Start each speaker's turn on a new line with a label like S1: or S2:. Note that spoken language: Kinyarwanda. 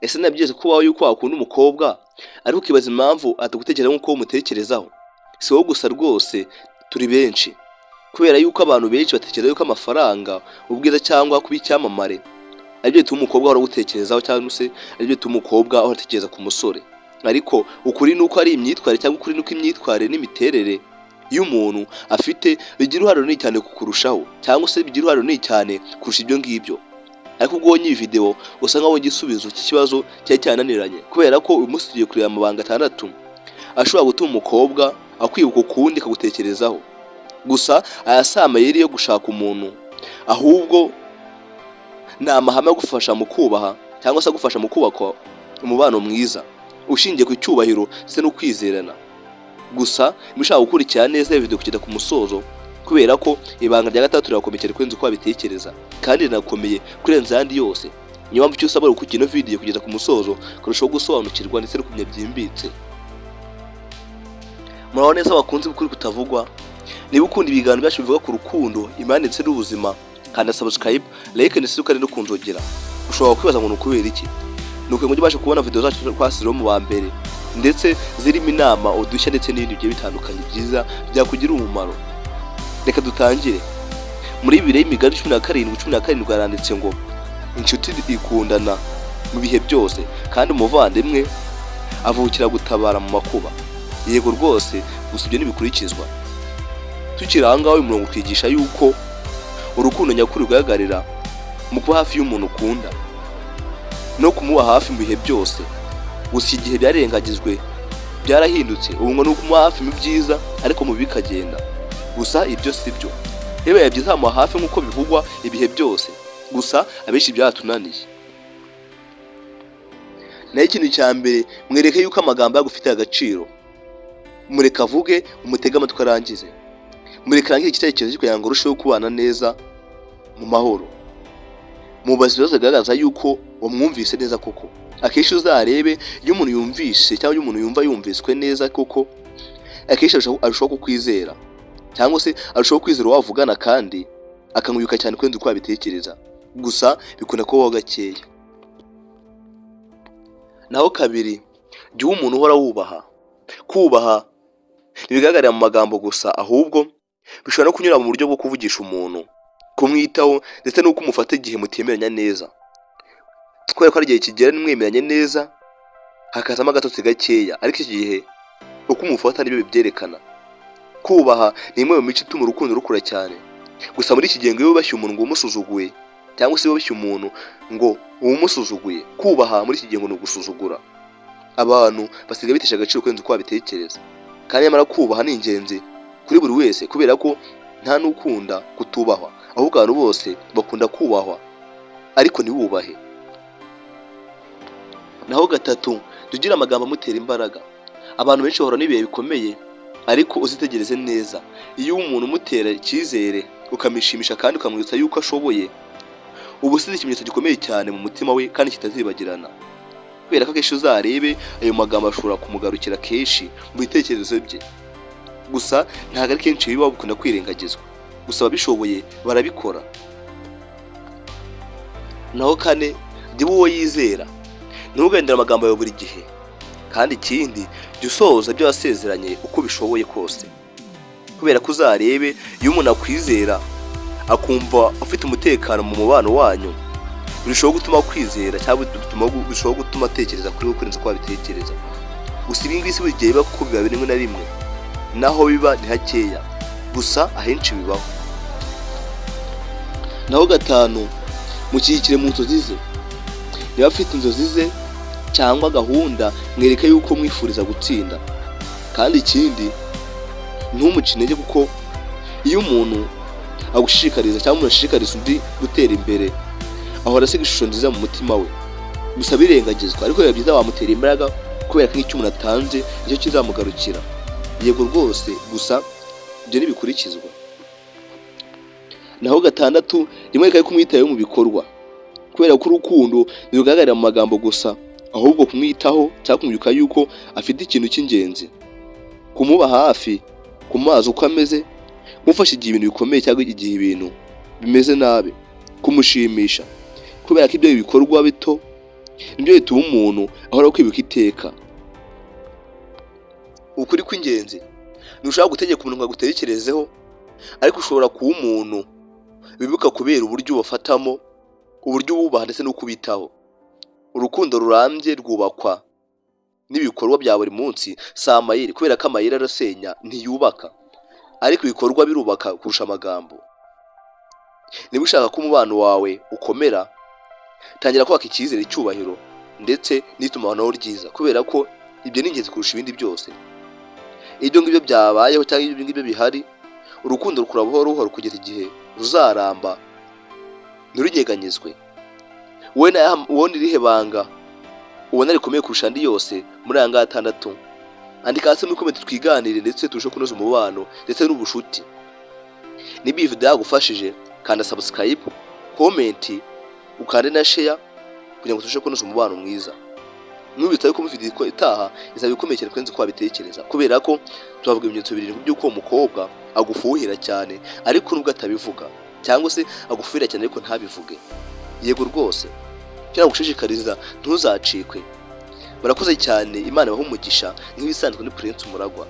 S1: ese nabyize kubaho yuko wakunda umukobwa ariko ukibaza impamvu atagutekereza nk'uko umutekerezaho? Si wowe gusa rwose, turi benshi, kubera yuko abantu benshi batekereza yuko amafaranga, ubwiza cyangwa kuba icyamamare aribyo bituma umukobwa ahora gutekerezaho, cyangwa se aribyo bituma umukobwa ahora atekereza ku musore. Ariko ukuri nuko ari imyitwarire, cyangwa ukuri nuko imyitwarire n'imiterere y'umuntu afite bigira uruhare runini cyane kukurushaho, cyangwa se bigira uruhare runini cyane kurusha ibyo ngibyo. Ariko ubwo wonye iyi video usanga wabonye igisubizo cy'ikibazo cyari cyananiranye, kubera ko uyu munsi tugiye kureba amabanga 6 ashobora gutuma umukobwa akwibuka ukundi akagutekerezaho. Gusa aya si amayeri yo gushaka umuntu, ahubwo ni amahame agufasha mu kubaha, cyangwa se agufasha mu kubaka umubano mwiza ushingiye ku cyubahiro ndetse no kwizerana. Gusa mushaka gukurikira neza iyi video kugeza ku musozo, kubera ko ibanga rya 6 rirakomeye kurenza uko wabitekereza, kandi rinakomeye kurenza ayandi yose. Niyo mpamvu cyose abari gukina video kugeza ku musozo kurushaho gusobanukirwa ndetse no kumenya byimbitse. Muraho neza bakunze ukuri kutavugwa. Niba ukunda ibiganiro byacu bivuga ku rukundo, imana ndetse n'ubuzima, kandi subscribe, like ndetse ukari no kunjogera. Ushobora kwibaza ngo nukubera iki? Nuko ngo ubashe kubona video zacu twasiriho mu ba mbere, ndetse zirimo inama, udushya ndetse n'ibindi bigiye bitandukanye byiza byakugira umumaro. Reka dutangire. Muri Bibiliya y'Imigani 17:17 haranditse ngo inshuti ikundana mu bihe byose, kandi umuvandimwe avukira gutabara mu makuba. Yego rwose, gusa ibyo ntibikurikizwa. Tukiranga uyu murongo twigisha yuko urukundo nyakuri rugaragarira mu kuba hafi y'umuntu ukunda no kumuba hafi mu bihe byose. Gusa igihe byarengagizwe byarahindutse, ubu ngo ni ukumuba hafi mu byiza ariko mu bikagenda. Gusa ibyo si byo. Yewe yabyiza mu hafi nk'uko bivugwa ibihe byose, gusa abenshi byaratunaniye. Naho ikintu cya mbere, mwereke yuko amagambo yagufitiye agaciro. Mureka avuge, umutega amatwi arangize. Mureka arangize igitekerezo kugira ngo urusheho kubana neza mu mahoro. Mubaze ibibazo bigaragaza yuko wamwumvise neza koko. Akenshi uzarebe iyo umuntu yumvise, cyangwa iyo umuntu yumva yumviswe neza koko, akenshi arushaho kukwizera, cyangwa se arushaho kwizera wavugana, kandi akamwiyuka cyane kurenza uko wabitekereza. Gusa bikunda kubaho gakeya. Naho kabiri, jya uba umuntu uhora wubaha. Kubaha ntibigaragarira mu magambo gusa, ahubwo bishobora no kunyura mu buryo bwo kuvugisha umuntu, kumwitaho ndetse n'uko umufata igihe mutemeranya neza. Kubera ko ari igihe kigera nimwemeranye neza hakazamo agatotsi gakeya, ariko iki gihe uko umufata nibyo bibyerekana. Kubaha ni imwe mu mico ituma urukundo rukura cyane. Gusa muri iki gihe ngo iyo wubashye umuntu ngo umusuzuguye, cyangwa se wubashye umuntu ngo umusuzuguye, kubaha muri iki gihe ngo ni ugusuzugura. Abantu basigaye bitesha agaciro kurenza uko babitekereza, kandi nyamara kubaha ni ingenzi kuri buri wese, kubera ko nta n'ukunda kutubahwa, ahubwo abantu bose bakunda kubahwa, ariko ntiwubahe. Naho gatatu, tugira amagambo amutera imbaraga. Abantu benshi bahora n'ibihe bikomeye, ariko uzitegereze neza. Iyo umuntu umutera icyizere, ukamishimisha kandi ukamwibutsa yuko ashoboye, ubu usize ikimenyetso gikomeye cyane mu mutima we kandi kitazibagirana. Kubera ko akenshi uzarebe ayo magambo ashobora kumugarukira kenshi mu bitekerezo bye. Gusa ntabwo ari kenshi biba bikunda kwirengagizwa, gusa ababishoboye barabikora. Naho kane, jya uba uwo yizera. Ntugendere amagambo yawe buri gihe, kandi ikindi jya usohoza ibyo wasezeranye uko bishoboye kose. Kubera ko uzarebe iyo umuntu akwizera akumva afite umutekano mu mubano wanyu, birushaho gutuma kwizera, cyangwa birushaho gutuma atekereza kuri we kurenza uko wabitekereza. Gusa ibi ngibi si buri gihe biba, kuko biba rimwe na rimwe, naho biba ni hakeya, gusa ahenshi bibaho. Naho gatanu, mushyigikire mu nzozi ze. Niba afite inzozi ze cyangwa gahunda, mwereke yuko mwifuriza gutsinda. Kandi ikindi, ntumuce intege, kuko iyo umuntu agushishikariza cyangwa umuntu ashishikariza undi gutera imbere, ahora asiga ishusho nziza mu mutima we. Gusa birengagizwa, ariko biba byiza wamutera imbaraga, kubera ko icyo umuntu atanze nicyo kizamugarukira. Yego rwose, gusa ibyo ntibikurikizwa. Naho gatandatu, rimwe reka kumwitaho mu bikorwa. Kubera ko urukundo ntirugaragarira mu magambo gusa, ahubwo kumwitaho cyangwa kumwuka yuko afite ikintu cy'ingenzi. Kumuba hafi, kumazi uko ameze, kumufasha igihe ibintu bikomeye cyangwa igihe ibintu bimeze nabi, kumushimisha. Kubera ko ibyo bikorwa bito nibyo bituma umuntu ahora kwibuka iteka. Ukuri kw'ingenzi ntushobora gutegeka umuntu ngo agutekerezeho, ariko ushobora kuba umuntu bibuka kubera uburyo ubafatamo, uburyo ububaha ndetse no kubitaho. Urukundo rurambye rwubakwa n'ibikorwa bya buri munsi, si amayeri, kubera ko amayeri arasenya ntiyubaka, ariko ibikorwa birubaka kurusha amagambo. Niba ushaka ko umubano wawe ukomera, tangira kubaka icyizere, icyubahiro ndetse n'itumanaho ryiza, kubera ko ibyo ni ingenzi kurusha ibindi byose. Ibyo ngibyo byabayeho cyangwa ibyo ngibyo bihari, urukundo rukura buhoro buhoro kugeza igihe ruzaramba nturunyeganyezwe. Wowe irihe banga ubona rikomeye kurusha andi yose muri aya ngaya 6? Andika hasi muri comment twiganire ndetse turusheho kunoza umubano ndetse n'ubushuti. Niba iyi video yagufashije, kanda subscribe, comment, ukande na share kugira ngo turusheho kunoza umubano mwiza. Nubitaye ko mu video itaha izaba ikomeye cyane kwenze ko wabitekereza, kubera ko tubavuga ibimenyetso 7 by'uko umukobwa agufuhira cyane ariko nubwo atabivuga, cyangwa se agufuhira cyane ariko ntabivuge. Yego rwose, cyangwa gushishikariza ntuzacikwe. Barakoze cyane, Imana ibahe umugisha. Nk'ibisanzwe ni Prince Umuragwa.